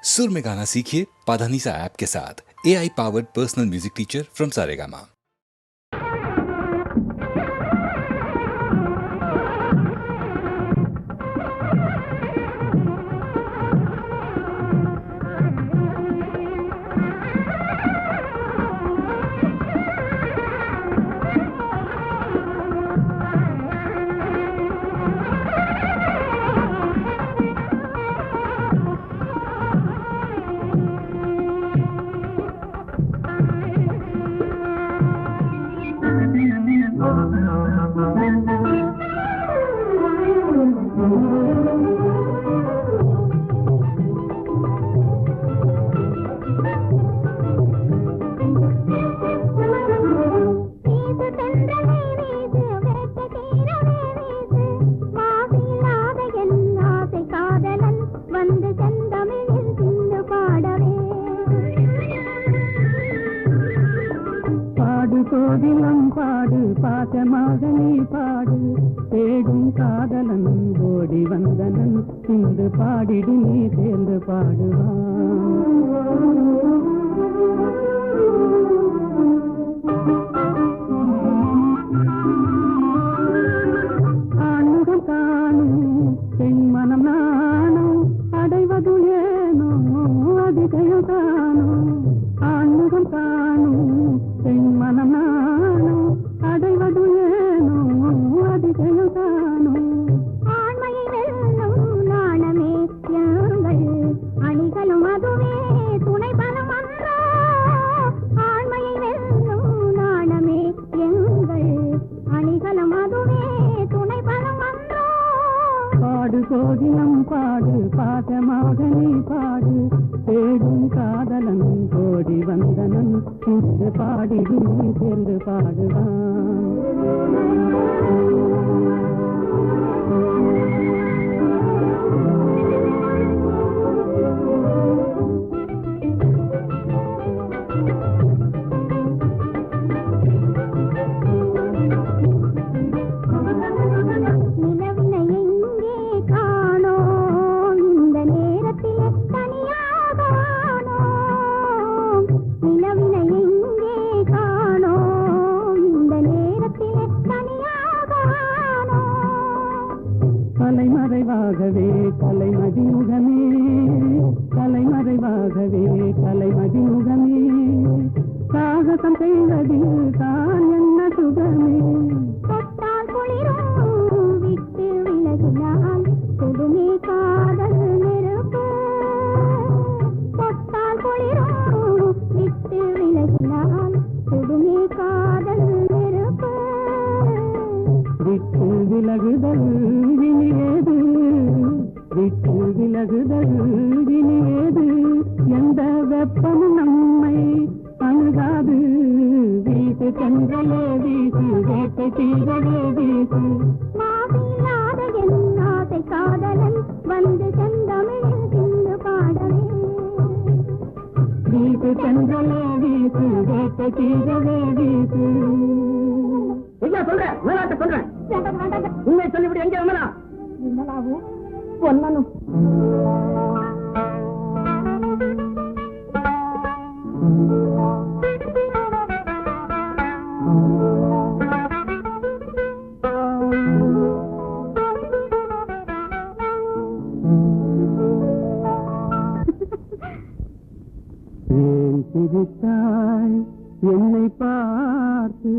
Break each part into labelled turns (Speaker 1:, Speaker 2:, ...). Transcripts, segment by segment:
Speaker 1: सुर में गाना सीखिए पाधानीसा ऐप के साथ। AI powered personal music teacher from Saregama.
Speaker 2: கோதிலம் பாடு பாசமாக நீ பாடு தேடும் காதலன் ஓடி வந்தனன் இன்று பாடிடு நீ சேர்ந்து ஆண்முகம் காணும் பெண் மனம் நானும் அடைவது ஏனோ அதிசயம் காணும் ஆண்முகம் காணும் பெண் மனம் நானும் அடைவது ஏனோ அதிசயம் காணும் ஆண்மையை வெல்லும் நாணமே யாங்கள் அணிகளும் அதுவே துணை பலம் அன்றோ ஆண்மையை வெல்லும் நாணமே எங்கள் அணிகளும் அதுவே துணை பலம் அன்றோ பாடு கோதிலம் பாடு பாசமாக நீ பாடு தேடும் காதலன் ஓடி வந்தனன் இன்று பாடிடு நீ சேர்ந்து பாடுவான் கலைமறைவாகவே கலைமதிமுகமே கலைமறைவாகவே கலைமதிமுகமே சாகசம் செய்வதில் தான் என்ன சுகமே தொட்டால் குளிரும் விட்டு விலகினால் கொடுமே காதல் நெருப்பு தொட்டால் குளிரும் விட்டு விலகினால் கொடுமே காதல் நெருப்பு விட்டு விலகுதல் வினியேது விட்டு விலகுதல் வினியேது எந்த வெப்பமும் நம்மை அணுகாது வீட்டு சென்றலே வீசு வேட்டை தீரவே வீசு மாவில்லாத என் ஆசை காதலன் வந்து செந்தமிழில் சிந்து பாடவே வீட்டு சென்றலே வீசு வேட்டை தீரவே வீசு சொல்றேன் விளையாட்டு சொல்றேன் உண்மை சொல்லிவிடு எங்க விமலா விமலாவும் பொன்னனும் ஏன் சிரித்தாய் என்னை பார்த்து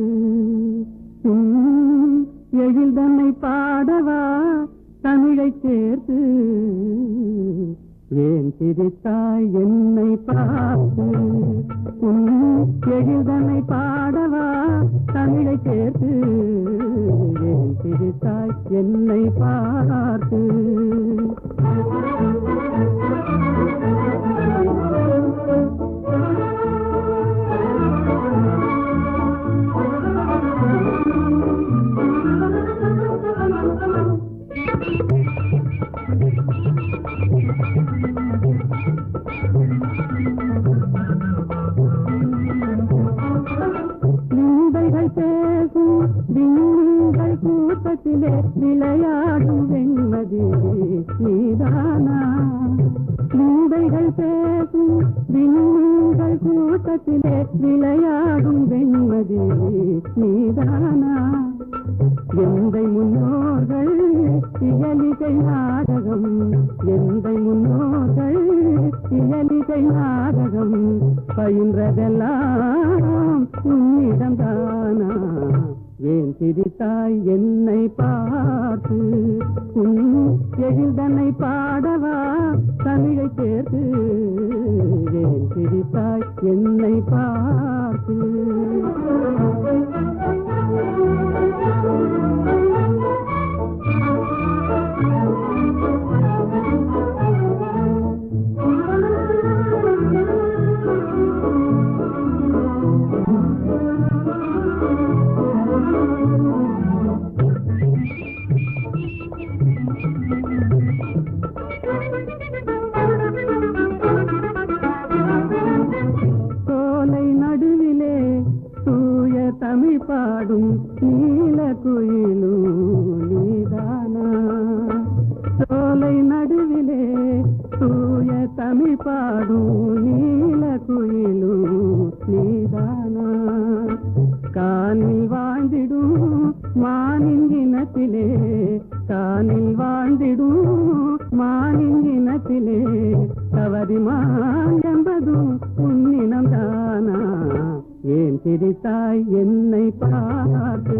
Speaker 2: எழில் தன்னை பாடவா தமிழை சேர்த்து ஏன் சிரித்தாய் என்னை பார்த்து எழில் தன்னை பாடவா தமிழை சேர்த்து ஏன் சிரித்தாய் என்னை பார்த்து விளையாடும் வெண்மதி நீதானா பேசும் விண்மீன்கள் கூட்டத்திலே விளையாடும் வெண்மதி நீதானா? எந்தை முன்னோர்கள் இயலிசை நாடகம், எந்தை முன்னோர்கள் இயலிசை நாடகம் பயின்றதெல்லாம் உன்னிடம்தானா? ஏன் சிரித்தாய் என்னை பார்த்து? உன் எழில்தன்னை பாடவா தமிழை சேர்த்து? ஏன் சிரித்தாய் என்னை பார்த்து? தமிழ் பாடும் நீல குயிலும் நீதானா? சோலை நடுவிலே தூய தமிழ் பாடும் நீல குயிலும் நீதானா? காணில் வாழ்ந்திடும் மானிங்கினத்திலே, காணில் வாழ்ந்திடும் மானிங்கினத்திலே தவறிமான் என்பதும் உன்னினம்தானா? ஏன் சிரித்தாய் என்னை பார்த்து?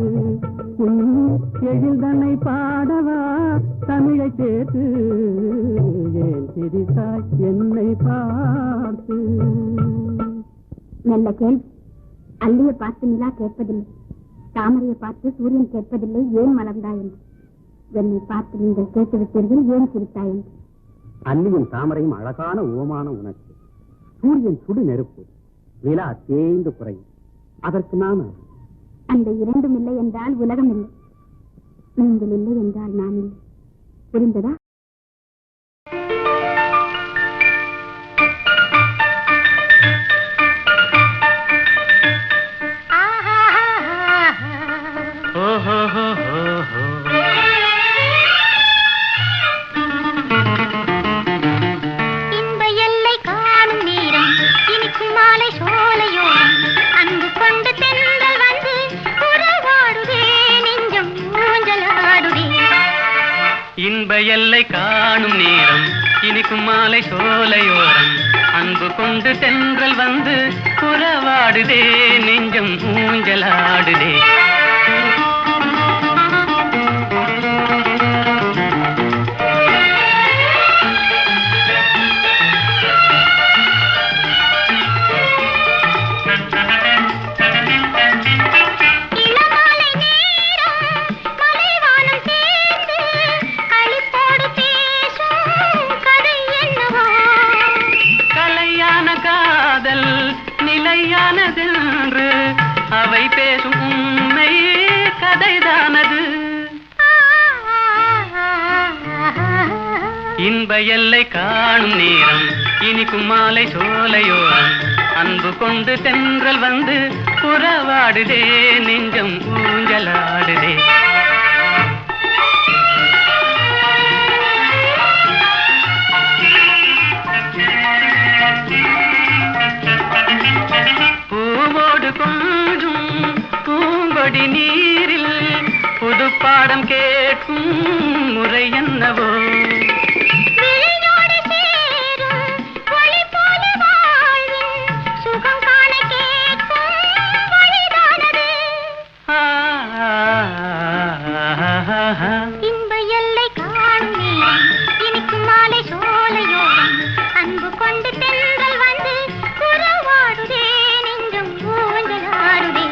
Speaker 2: உன் எழில்தன்னை பாடவா தமிழை சேர்த்து? ஏன் சிரித்தாய் என்னை பார்த்து?
Speaker 3: நல்ல கேள்வி. அல்லியை பார்த்து நிலா கேட்பதில்லை, தாமரையை பார்த்து சூரியன் கேட்பதில்லை ஏன் மலர்ந்தாய் என்று. என்னை பார்த்து நீங்கள் கேட்டுவிட்டீர்கள் ஏன் சிரித்தாய் என்று.
Speaker 2: அல்லியும் தாமரையும் அழகான ஓமான உனக்கு. சூரியன் சுடு நெருப்பு, நிலா தேய்ந்து குறையும். அதற்கு நான்
Speaker 3: அந்த இரண்டும் இல்லை என்றால் உலகம் இல்லை, நீங்கள் இல்லை என்றால் நான் இல்லை. புரிந்ததா?
Speaker 4: இன்ப எல்லை காணும் நேரம் இனிக்கும் மாலை சோலையோரம் அன்பு கொண்டு தென்றல் வந்து உறவாடுதே நெஞ்சம் ஊஞ்சலாடுதே. நிலையானதென்று அவை பேசும் உண்மை கதைதானது. இன்ப எல்லை காணும் நேரம் இனிக்கும் மாலை சோலையோரம் அன்பு கொண்டு தென்றல் வந்து உறவாடுதே நெஞ்சம் ஊஞ்சலாடுதே. பூவோடு கொஞ்சும் பூங்கொடி நீரில் புது பாடம் கேட்கும் முறை என்னவோ. இன்ப எல்லை காணும் நேரம் இனிக்கும் மாலை சோலையோரம் அன்பு கொண்டு தென்றல் வந்து உறவாடுதே நெஞ்சம் ஊஞ்சலாடுதே.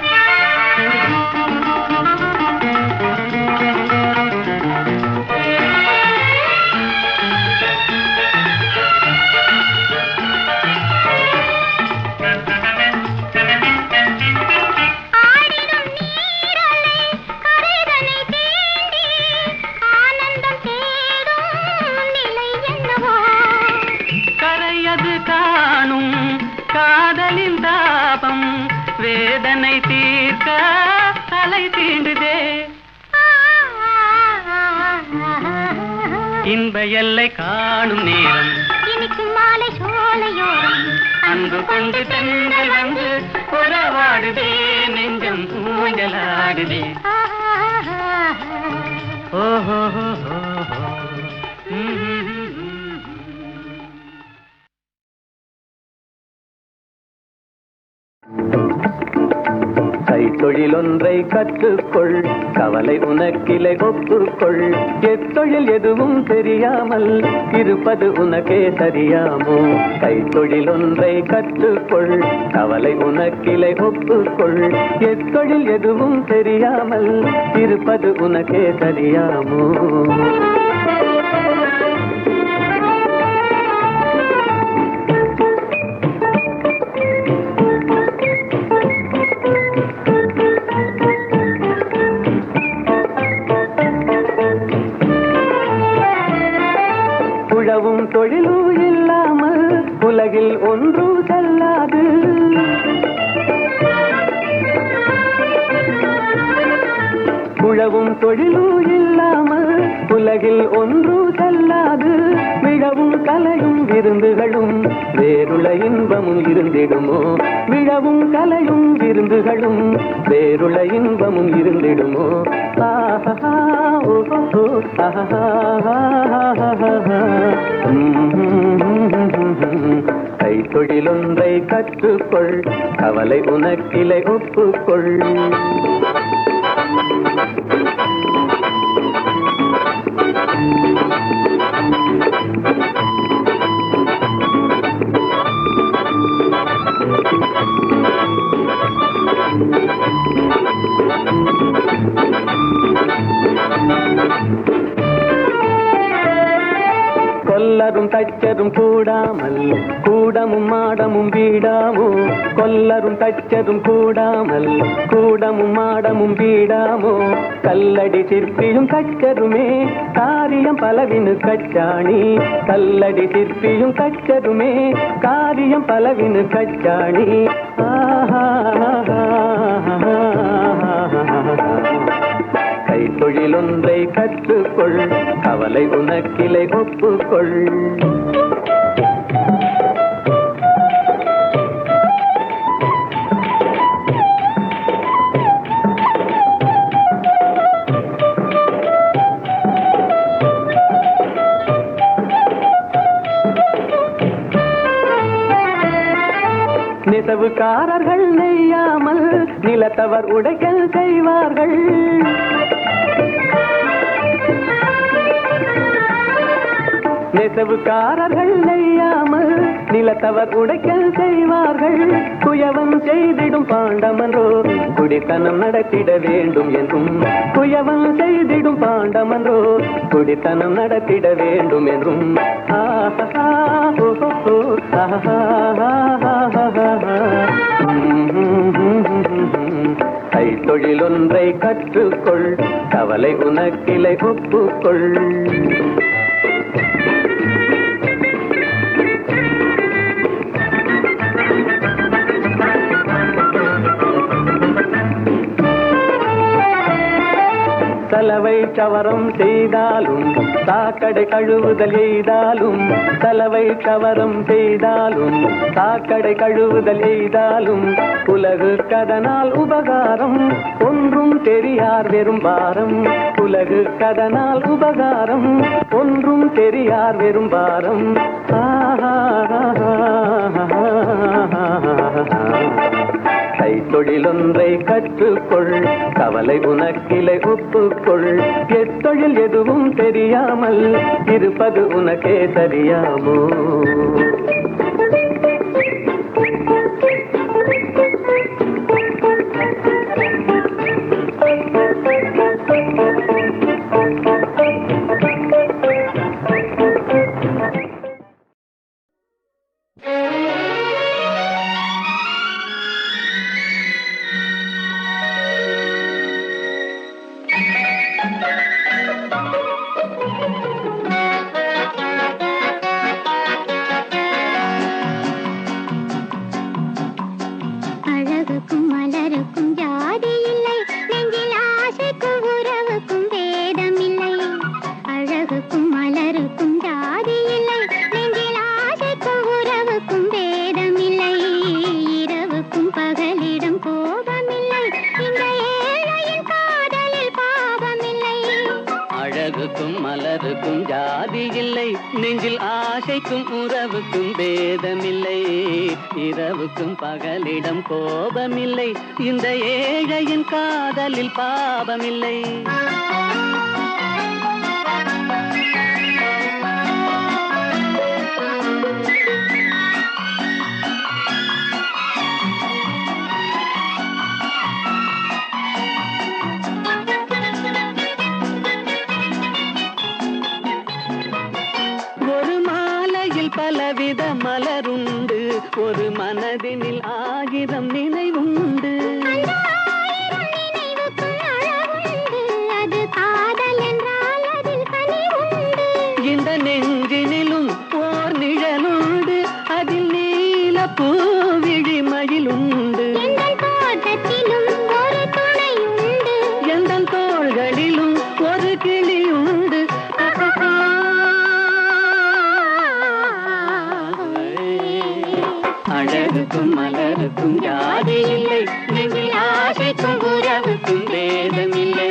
Speaker 4: காணும் காதலின் தாபம் வேதனை தீர்க்க தலை தீண்டுதே. இன்ப எல்லை காணும் நேரம் இனிக்கும் மாலை அன்பு கொண்டு தென்றல் வந்து உறவாடுதே நெஞ்சம் ஊஞ்சலாடுதே ஓஹோ
Speaker 5: கைத்தொழிலொன்றை கற்றுக்கொள் கவலை உனக்கிலை ஒப்புக்கொள் எத்தொழில் எதுவும் தெரியாமல் இருப்பது உனக்கே சரியாமோ கைத்தொழிலொன்றை கற்றுக்கொள் கவலை உனக்கிலை ஒப்புக்கொள் எத்தொழில் எதுவும் தெரியாமல் இருப்பது உனக்கே சரியாமோ உழவும் தொழிலும் இல்லாமல் உலகில் ஒன்றும் செல்லாது உழவும் தொழிலும் இல்லாமல் உலகில் ஒன்றும் செல்லாது விழவும் கலையும் விருந்துகளும் வேறுள இன்பமும் இருந்திடுமோ விழவும் கலையும் விருந்துகளும் வேறுள இன்பமும் இருந்திடுமோ ஆஹா ஓஹோ கைத்தொழிலொன்றை கற்றுக்கொள் கவலை உனக்கிலை ஒப்புக்கொள் கொல்லரும் தச்சரும் கூடாமல் கூடமும் மாடமும் வீடாமோ கொல்லரும் தச்சரும் கூடாமல் கூடமும் மாடமும் வீடாமோ கல்லடி சிற்பியும் தச்சருமே காரியம் பலவினு கச்சாணி கல்லடி சிற்பியும் தச்சருமே காரியம் பலவினு கச்சாணி கைத்தொழிலொன்றை கற்றுக்கொள் கவலை உனக்கிலை ஒப்புக்கொள் நெசவுக்காரர்கள் நெய்யாமல் நிலத்தவர் உடைக்கல் செய்வார்கள் நெசவுக்காரர்கள் நெய்யாமல் நிலத்தவர் உடைக்கல் செய்வார்கள் குயவன் செய்திடும் பாண்டமன்றோ குடித்தனம் நடத்திட வேண்டும் என்றும் குயவன் செய்திடும் பாண்டமன்றோ குடித்தனம் நடத்திட வேண்டும் என்றும் கைத்தொழிலொன்றை கற்றுக்கொள் கவலை உனக்கிலை ஒப்புக்கொள் சலவை சவரம் செய்தாலும் சாக்கடை கழுவுதல் எய்தாலும் சலவை சவரம் செய்தாலும் சாக்கடை கழுவுதல் எய்தாலும் உலகு கதனால் உபகாரம் ஒன்றும் தெரியார் வெறும் பாரம் உலகு கதனால் உபகாரம் ஒன்றும் தெரியார் வெறும் பாரம் கைத்தொழிலொன்றை கற்றுக்கொள் கவலை உனக்கிலை ஒப்புக்கொள் எத்தொழில் எதுவும் தெரியாமல் இருப்பது உனக்கே சரியாமோ நெஞ்சில் ஆசைக்கும் உறவுக்கும் பேதமில்லை, இரவுக்கும் பகலிடம் கோபமில்லை, இந்த ஏழையின் காதலில் பாவமில்லை. பலவித மலருண்டு, ஒரு மனதினில் 1000 நினைவுண்டு. இந்த நெஞ்சினிலும் ஓர் நிழலுண்டு, அதில் நீல பூவிழி மயிலுண்டு. எந்த தோள்களிலும் ஒரு கிளியுண்டு. அழகுக்கும் மலருக்கும் ஜாதி இல்லை, நெஞ்சில் ஆசைக்கும் உறவுக்கும் பேதமில்லை,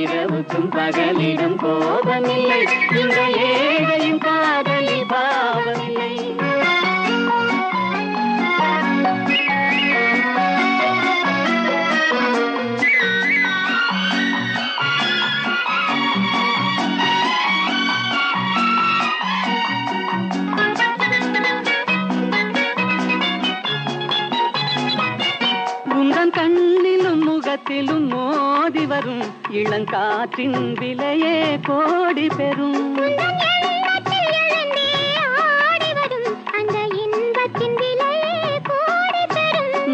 Speaker 5: இரவுக்கும் பகலிடம் கோபமில்லை, இந்த ஏழையின் காதலில் பாவமில்லை. கண்ணிலும் முகத்திலும் மோதி வரும் இளங்காற்றின் விலையே கோடி பெறும்.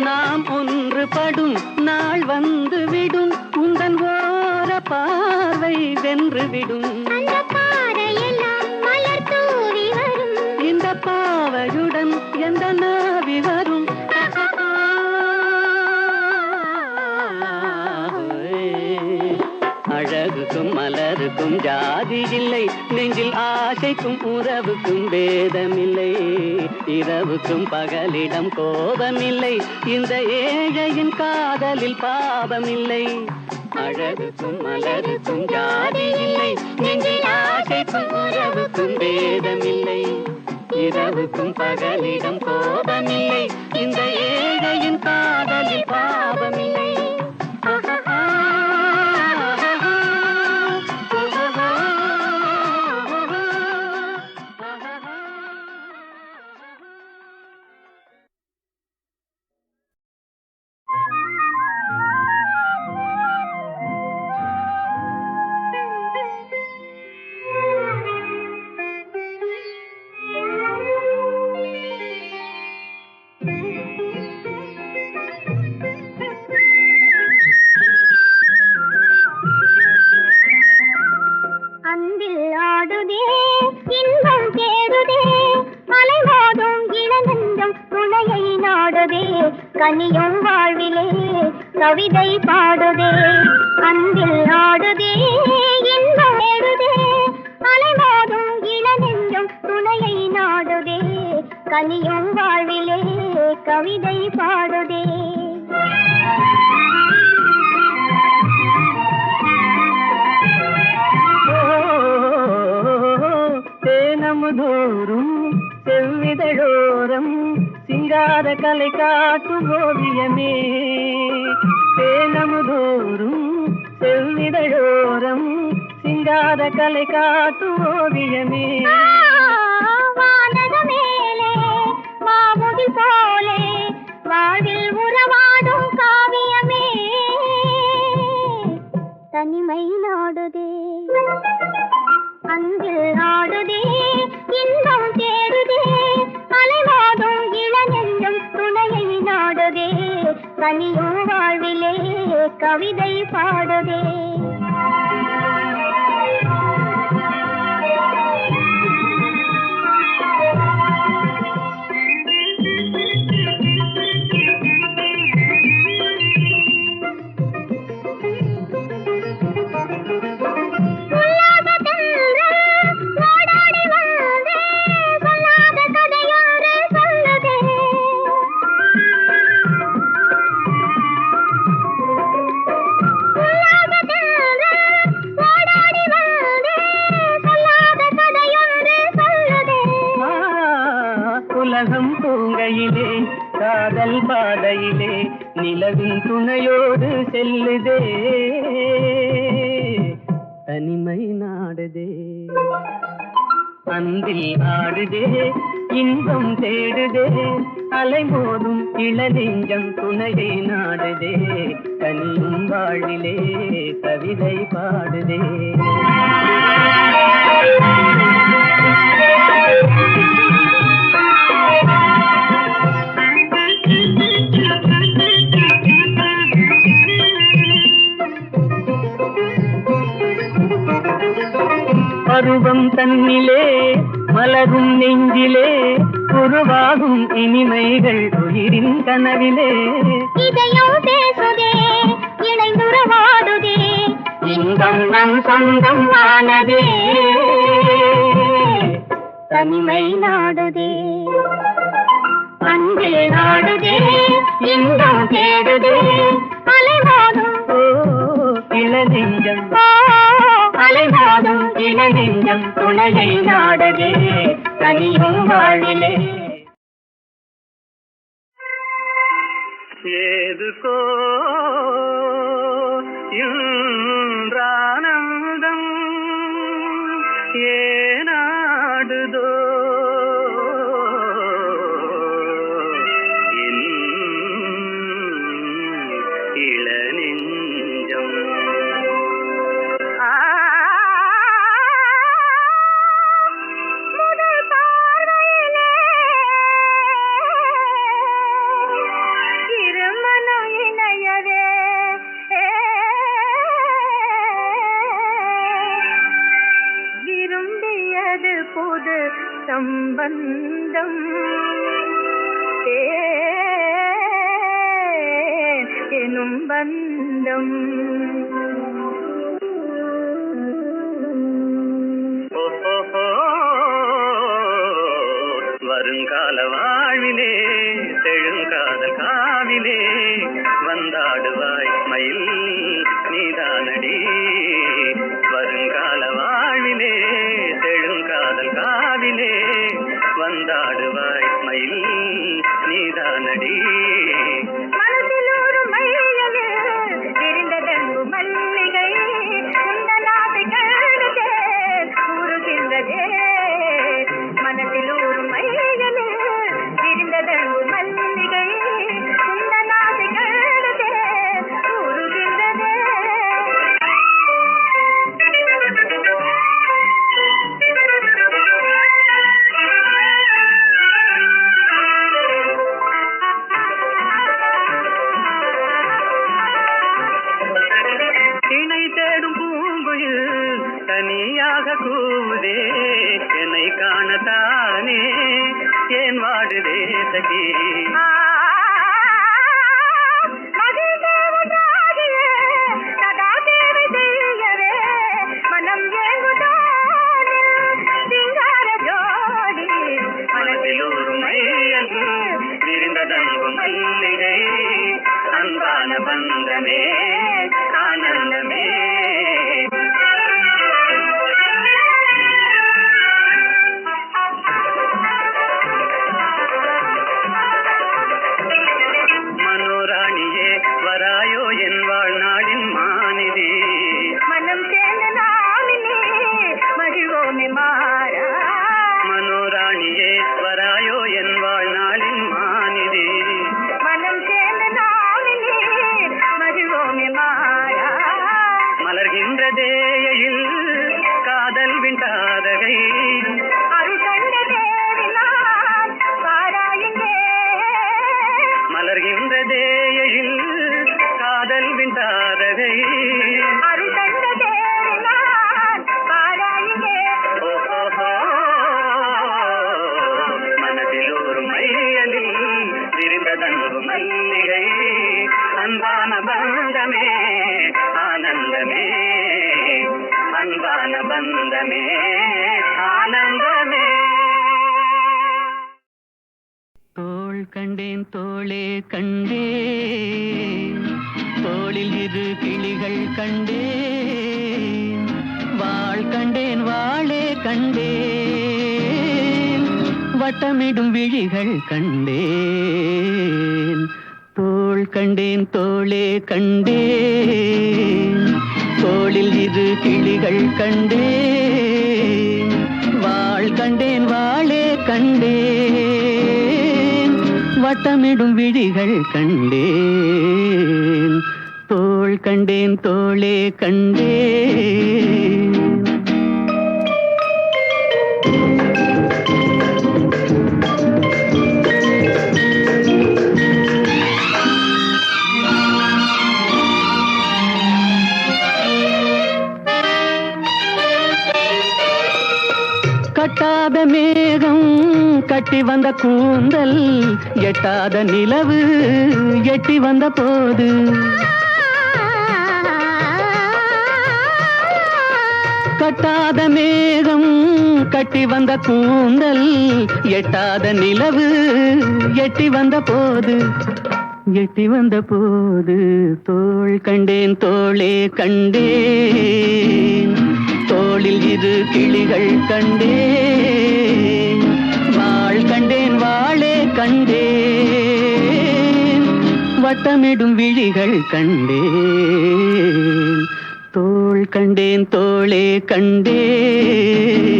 Speaker 5: நாம் ஒன்றுபடும் நாள் வந்து விடும், உந்தன் ஓர பார்வை வென்று விடும். இந்த பாவையுடன் எந்த நாவி வரும். அழகுக்கும் மலருக்கும் ஜாதி இல்லை, நெஞ்சில் ஆசைக்கும் உறவுக்கும் பேதமில்லை, இரவுக்கும் பகலிடம் கோபமில்லை, இந்த ஏழையின் காதலில் பாவமில்லை. அழகுக்கும் மலருக்கும் ஜாதி இல்லை, நெஞ்சில் ஆசைக்கும் உறவுக்கும் பேதமில்லை, இரவுக்கும் பகலிடம் கோபமில்லை, இந்த ஏழையின் காதலில் பாவமில்லை.
Speaker 3: கனியும் வாழ்விலே கவிதை பாடுதே, அன்பில் ஆடுதே, இன்பம் ஏடுதே, அலைமோதும் இளநெஞ்சம் துணையை நாடுதே, கனியும் வாழ்விலே கவிதை பாடுதே.
Speaker 5: தேனமுதோறும் செவ்விதழோரம் சிங்கார கலை காட்டும் ஓவியமே, தேனமுதோறும் செவ்விதழோரம் சிங்கார கலை காட்டும் ஓவியமே.
Speaker 3: வானக மேலே மாமுதி போலே வாழ்வில் உறவாடும் காவியமே, தனிமை நாடுதே, அன்பில் நாடுதே, இன்பம் தேடுதே, அலைவாடும் இளநெஞ்சம் துணையை நாடுதே, கனியும் வாழ்விலே கவிதை பாடுதே.
Speaker 6: உலகத்தில்
Speaker 5: உலகம் தூங்கையிலே காதல் பாதையிலே நிலவின் துணையோடு செல்லுதே தனிமை நாடுதே அன்பில் ஆடுதே இன்பம் தேடுதே அலைமோதும் இளநெஞ்சம் துணையை நாடுதே தனியும் வாழிலே கவிதை பாடுதே பருவம் தன்னிலே மலரும் நெஞ்சிலே உருவாகும் இனிமைகள் உயிரின் கனவிலே
Speaker 3: இதயம் பேசுதே இணைந்துறவாடுதே
Speaker 5: இன்பம் நம் சொந்தம் ஆனதே தனிமை நாடுதே அன்பே நாடுதே இன்பம் தேடுதே
Speaker 3: அலைவாடும்
Speaker 5: இளநெஞ்சம் அலைவாடும் இளநெஞ்சம் துணையை நாடுதே தனியும் வாழிலே ஏதுக்கோ இன்றானந்தம் ஏனாடுதோ என் இளநெஞ்சம்
Speaker 3: புது சம்பந்தம் எனும் பந்தம்
Speaker 5: வருங்கால வாழ்விலே செழுங்காதல் காவிலே வந்தாடுவாய் மயில் நீதானடி வருங்கால வாழ்விலே செழுங்காதல் காவிலே வந்தாடுவாய் மயில் நீதானடி
Speaker 3: மனதில் ஒரு மையலே விரிந்ததெங்கு மல்லிகை உந்தன் ஆசை கழுதே கூறுகின்றதே மனதில் ஒரு மையலே விரிந்ததெங்கு மல்லிகை உந்தன் ஆசை கழுதே கூறுகின்றதே
Speaker 5: தனியாக கூவுதே என்னை காணத்தானே ஏன் வாடுதே சகி மனதில் ஒரு மையல் விரிந்ததங்கும் மல்லிகை அன்பான பந்தமே ஆனந்தமே மனோராணியே வராயோ என் வாழ்நாளின் மாநிதி
Speaker 3: மனம் சேர்ந்த நாளிலே மகிழ்வோமே மாறா
Speaker 5: மனோராணியே வராயோ என் வாழ்நாளின் மாநிதி
Speaker 3: மனம் சேர்ந்த நாளிலே மகிழ்வோமே மாறா
Speaker 5: மலர்கின்றதேயில் காதல் விண்டாதகை
Speaker 3: அருள் கண்ட தேவினான் பாராயுங்கே
Speaker 5: மலர்கின்றதேயில் காதல் விண்டாதகை
Speaker 3: அருள் கண்ட தேவினான் பாராயுங்கே
Speaker 5: மனதில் ஒரு மையலில் விரிந்ததங்கு மல்லிகை அன்பான பந்தமே ஆனந்தமே அன்பான பந்தமே ஆனந்தமே தோள் கண்டேன் தோளே கண்டேன் தோளில் இரு கிளிகள் கண்டேன் வாழ் கண்டேன் வாளே கண்டேன் வட்டமிடும் விழிகள் கண்டேன், தோள் கண்டேன் தோளே கண்டேன், தோளில் இரு கிளிகள் கண்டேன், வாள் கண்டேன் வாளே கண்டேன், வட்டமிடும் விழிகள் கண்டேன், தோள் கண்டேன் தோளே கண்டேன். கட்டாத மேகம் கட்டி வந்த கூந்தல், எட்டாத நிலவு எட்டி வந்த போது, கட்டாத மேகம் கட்டி வந்த கூந்தல், எட்டாத நிலவு எட்டி வந்த போது, எட்டி வந்த போது, தோள் கண்டேன் தோளே கண்டேன், தோளில் இரு கிளிகள் கண்டேன், வாள் கண்டேன் வாளே கண்டேன், வட்டமிடும் விழிகள் கண்டேன், தோள் கண்டேன் தோளே கண்டேன்.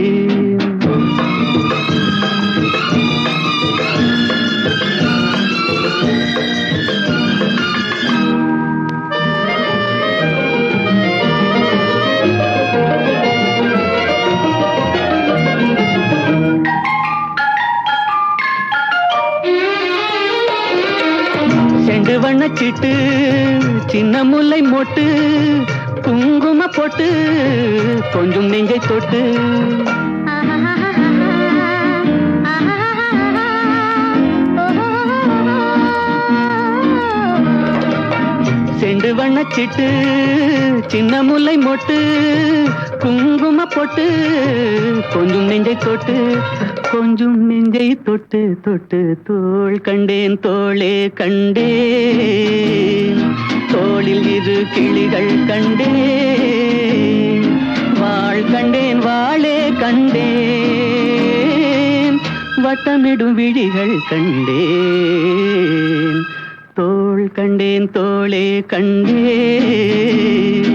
Speaker 5: செண்டு வண்ணச்சிட்டு சின்ன முல்லை மொட்டு, குங்கும போட்டு கொஞ்சம் நெஞ்சை தொட்டு, செண்டு வண்ணச்சிட்டு சின்ன முல்லை மொட்டு, குங்கும போட்டு கொஞ்சம் நெஞ்சை தொட்டு, கொஞ்சம் நெஞ்சை தொட்டு தொட்டு, தோள் கண்டேன் தோளே கண்டேன், தோளில் இரு கிளிகள் கண்டேன், வாள் கண்டேன் வாளே கண்டேன், வட்டமிடும் விழிகள் கண்டேன், தோள் கண்டேன் தோளே கண்டேன்.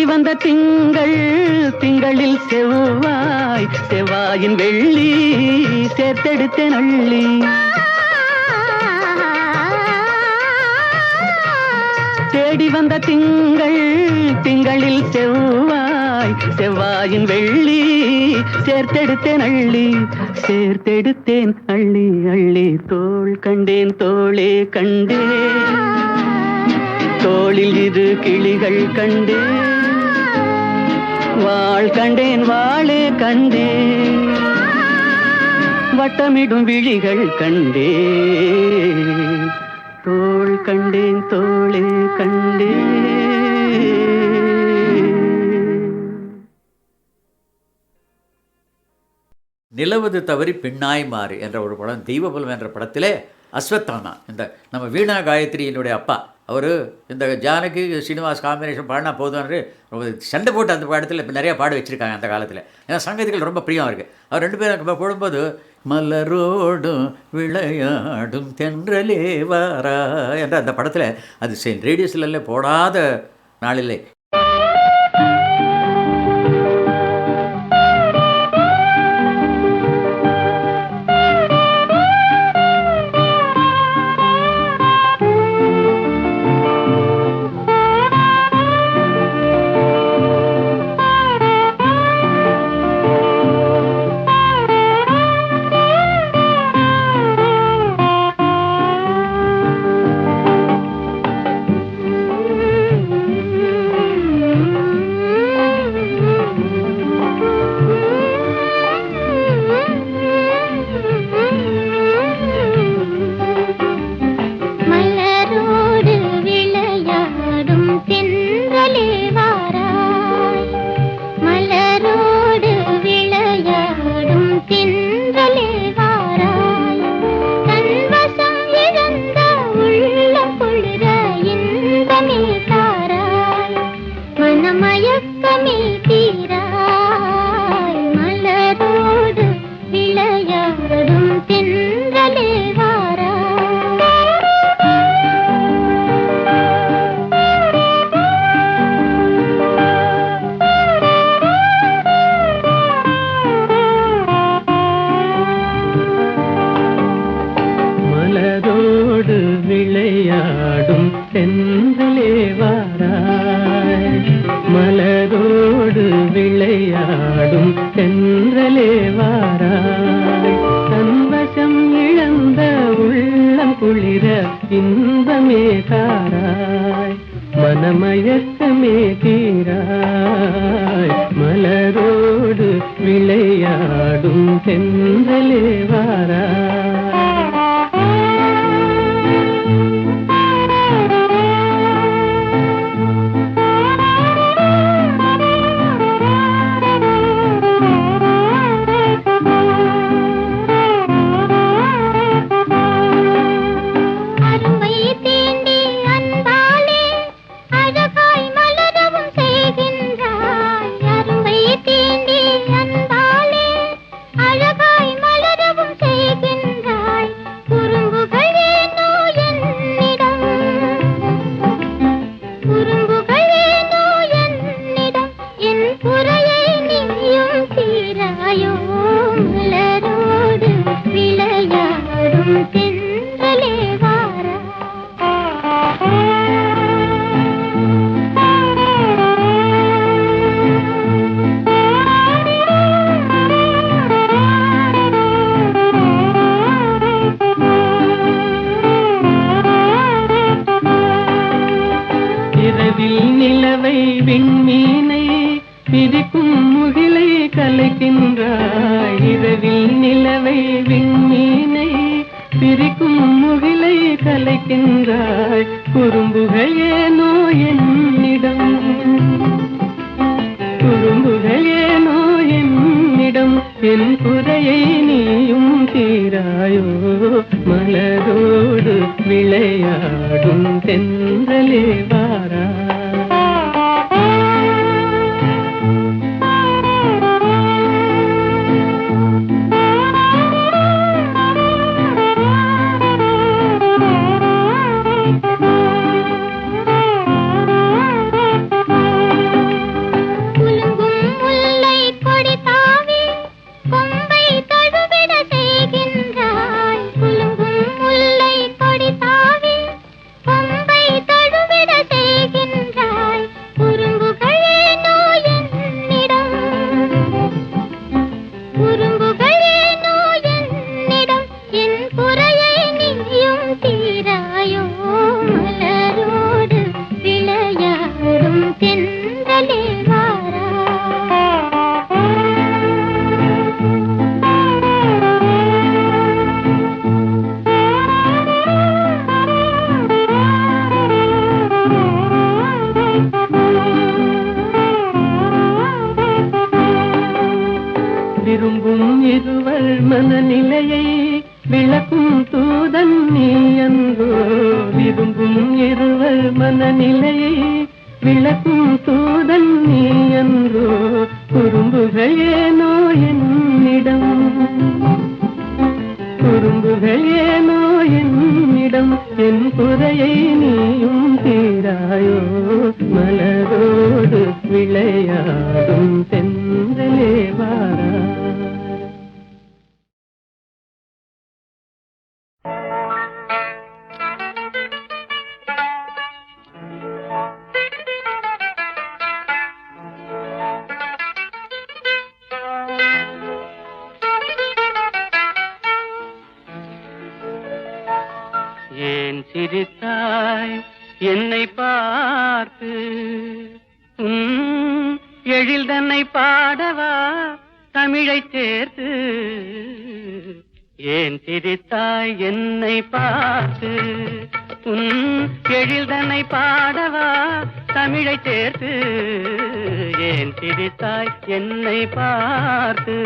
Speaker 5: வந்த திங்கள் திங்களில் செவ்வாய், செவ்வாயின் வெள்ளி சேர்த்தெடுத்த நள்ளி, தேடி வந்த திங்கள் திங்களில் செவ்வாய், செவ்வாயின் வெள்ளி சேர்த்தெடுத்தேன் அள்ளி, சேர்த்தெடுத்தேன் அள்ளி அள்ளி, தோள் கண்டேன் தோளே கண்டேன், தோளில் இரு கிளிகள் கண்டேன், வாள் கண்டேன் வாளே கண்டேன், வட்டமிடும் விழிகள் கண்டேன், தோள் கண்டேன் தோளே கண்டேன்.
Speaker 6: நிலவது தவறி பின்னாய் மாறு என்ற ஒரு படம், தெய்வபலம் என்ற படத்திலே அஸ்வத்தாமா, இந்த நம்ம வீணா காயத்ரியினுடைய அப்பா, அவர் இந்த ஜானகி ஸ்ரீனிவாஸ் காம்பினேஷன் பாடினா போதும்னு ரொம்ப சண்டை போட்டு அந்த படத்தில் இப்போ நிறையா பாட வச்சுருக்காங்க அந்த காலத்தில். ஏன்னா சங்கீதங்கள் ரொம்ப பிரியம் இருக்குது. அவர் ரெண்டு பேரும் போடும்போது மலரோடும் விளையாடும் தென்றலே வாரா என்ற அந்த படத்தில் அது ரேடியோஸ்ல போடாத நாளில்லை.
Speaker 3: விளையாடும் தென்றலே வாரா.
Speaker 5: மலரோடு விளையாடும் தென்றலே வாராய், மலரோடு விளையாடும் தென்றலே வாராய். தன்வசம் இழந்த உள்ளம் குளிர இன்பமே தாராய், மனமயக்கமே தீராய். மலரோடு விளையாடும் தென்றலே வாராய். நிலவை விண்மீனை பிரிக்கும் முகிலை கலைக்கின்றாய், இரவில் நிலவை விண்மீனை பிரிக்கும் முகிலை கலைக்கின்றாய். குறும்புகள் ஏனோ என்னிடம், குறும்புகள் ஏனோ என்னிடம், என் குறையை நீயும் தீராயோ. மலரோடு விளையாடும் தென்றலே வாரா. விரும்பும் இருவர் மனநிலையை விளக்கும் தூதன் நீ அன்றோ. விரும்பும் இருவர் மனநிலையை விளக்கும் தூதன் நீ அன்றோ. குறும்புகள் ஏனோ என்னிடம், குறும்புகள் ஏனோ என்னிடம், என் குறையை நீயும் தீராயோ. மலரோடு விளையாடும் தென்றலே வாரா. ஏன் சிரித்தாய் என்னை பார்த்து, எழில் தன்னை பாடவா தமிழை சேர்த்து. ஏன் சிரித்தாய் என்னை பார்த்து, எழில் தன்னை பாடவா தமிழை சேர்த்து. ஏன் சிரித்தாய் என்னை பார்த்து.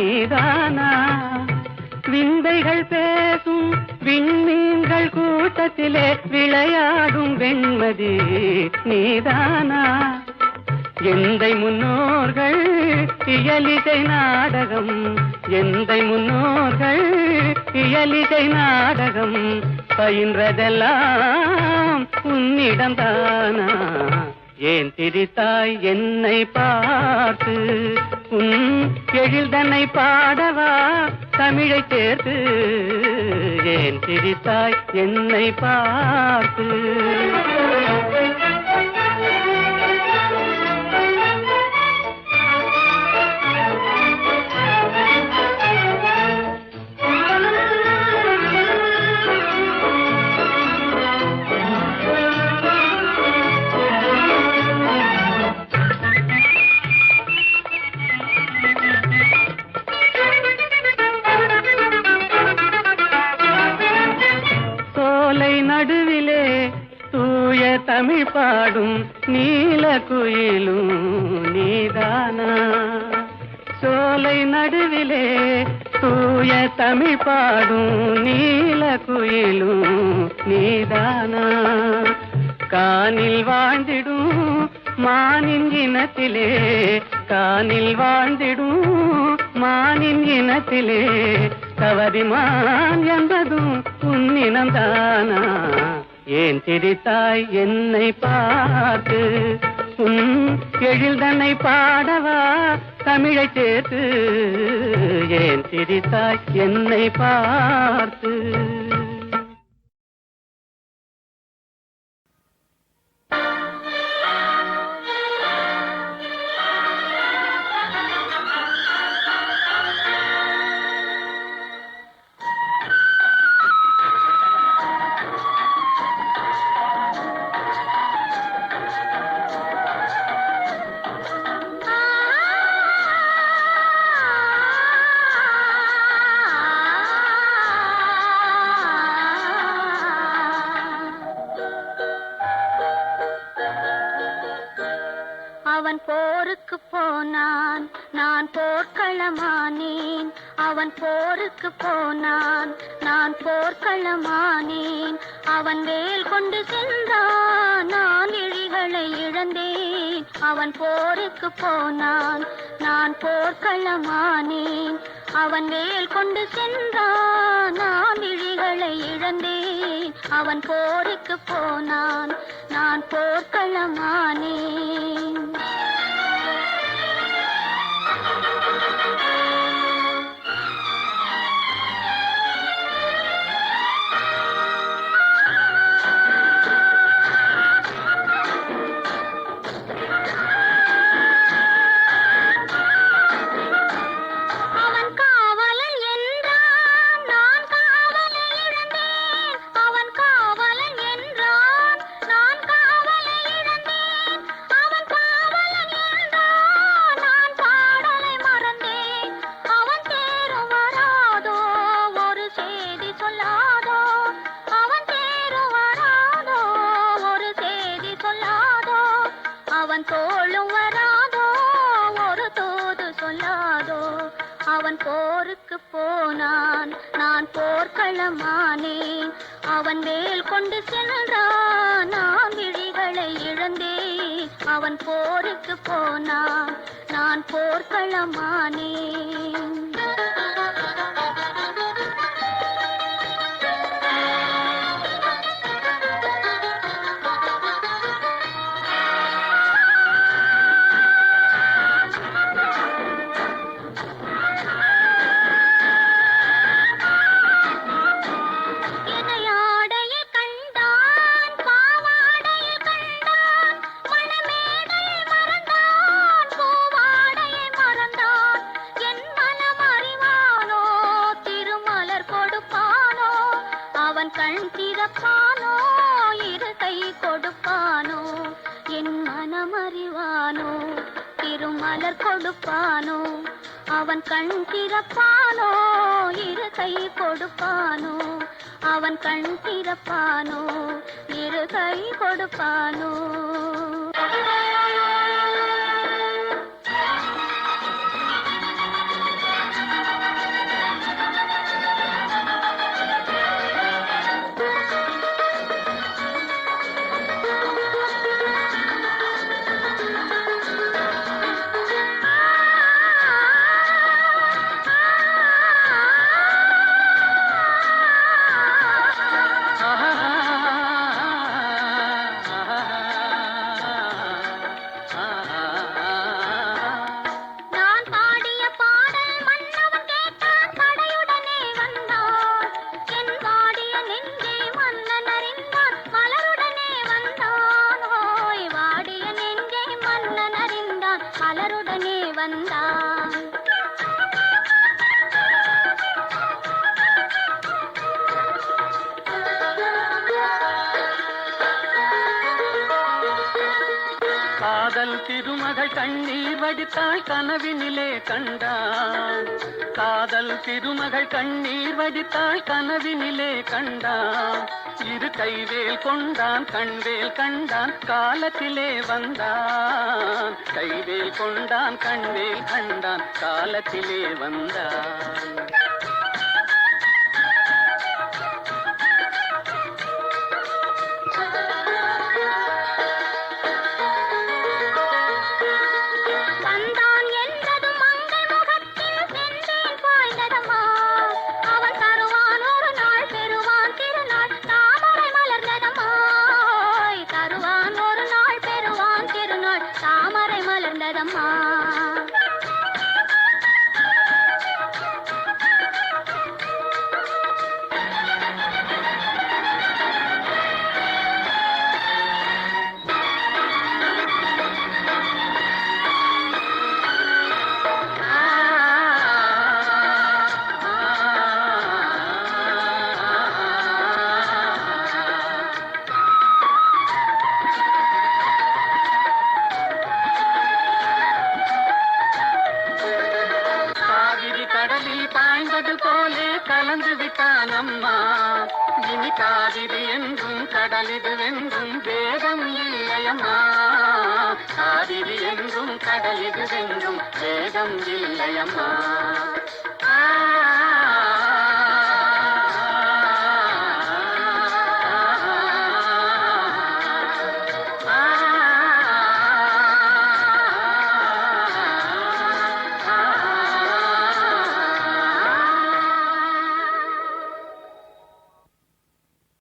Speaker 5: நீதானா? விந்தைகள் பேசும் விண்மீன்கள் கூட்டத்திலே விளையாடும் வெண்மதி நீதானா? எந்தை முன்னோர்கள் இயலிசை நாடகம், எந்தை முன்னோர்கள் இயலிசை நாடகம் பயின்றதெல்லாம் உன்னிடம்தானா? ஏன் திரித்தாய் என்னை பார்த்து? உன் எழில்தன்னை பாடவா தமிழை சேர்த்து? ஏன் திரித்தாய் என்னை பார்த்து? நடுவிலே தூய தமிழ் பாடும் நீல குயிலும் நீதானா? சோலை நடுவிலே தூய தமிழ் பாடும் நீல குயிலும் நீதானா? கானில் வாழ்ந்திடும் மானின் இனத்திலே, கானில் வாழ்ந்திடும் மானின் இனத்திலே கவரிமான் என்பதும் உன்னினம்தானா? ஏன் திரித்தாய் என்னை பார்த்து? உன் எழில்தன்னை பாடவா தமிழை சேர்த்து? ஏன் திரித்தாய் என்னை பார்த்து?
Speaker 3: அவன் போருக்கு போனான், நான் போர்க்களமானேன். அவன் போருக்கு போனான், நான் போர்க்களமானேன். அவன் வேல் கொண்டு சென்றான், நான் இழிகளை இழந்தேன். அவன் போருக்கு போனான், நான் போர்க்களமானேன். அவன் வேல் கொண்டு சென்றான், நான் இழிகளை இழந்தேன். அவன் போருக்கு போனான், நான் போர்க்களமானேன். போருக்கு போனான், நான் போர்க்களமானேன். அவன் வேல் கொண்டு சென்றான், நான் விழிகளை இழந்தேன். அவன் போருக்கு போனான், நான் போர்க்களமானேன். கண் திறப்பானோ, இரு கை கொடுப்பானோ, என் மனம் அறிவானோ, திருமலர் கொடுப்பானோ. அவன் கண் திறப்பானோ, இரு கை கொடுப்பானோ, அவன் கண் திறப்பானோ, இரு கை கொடுப்பானோ.
Speaker 5: காதல் திருமகள் கண்ணீர் வடித்தாள் கனவினிலே கண்டான். காதல் திருமகள் கண்ணீர் வடித்தாள் கனவினிலே கண்டான். இரு கைவேல் கொண்டான் கண்வேல் கண்டான் காலத்திலே வந்தான். கைவேல் கொண்டான் கண்வேல் கண்டான் காலத்திலே வந்தான். பாய்ந்தது போலே கலந்து விட்டான் அம்மா. இனி காவிரி என்றும் கடலிது வென்றும் வேதம் இல்லையம்மா. காவிரி என்றும் கடலிது வென்றும் வேதம் இல்லையம்மா.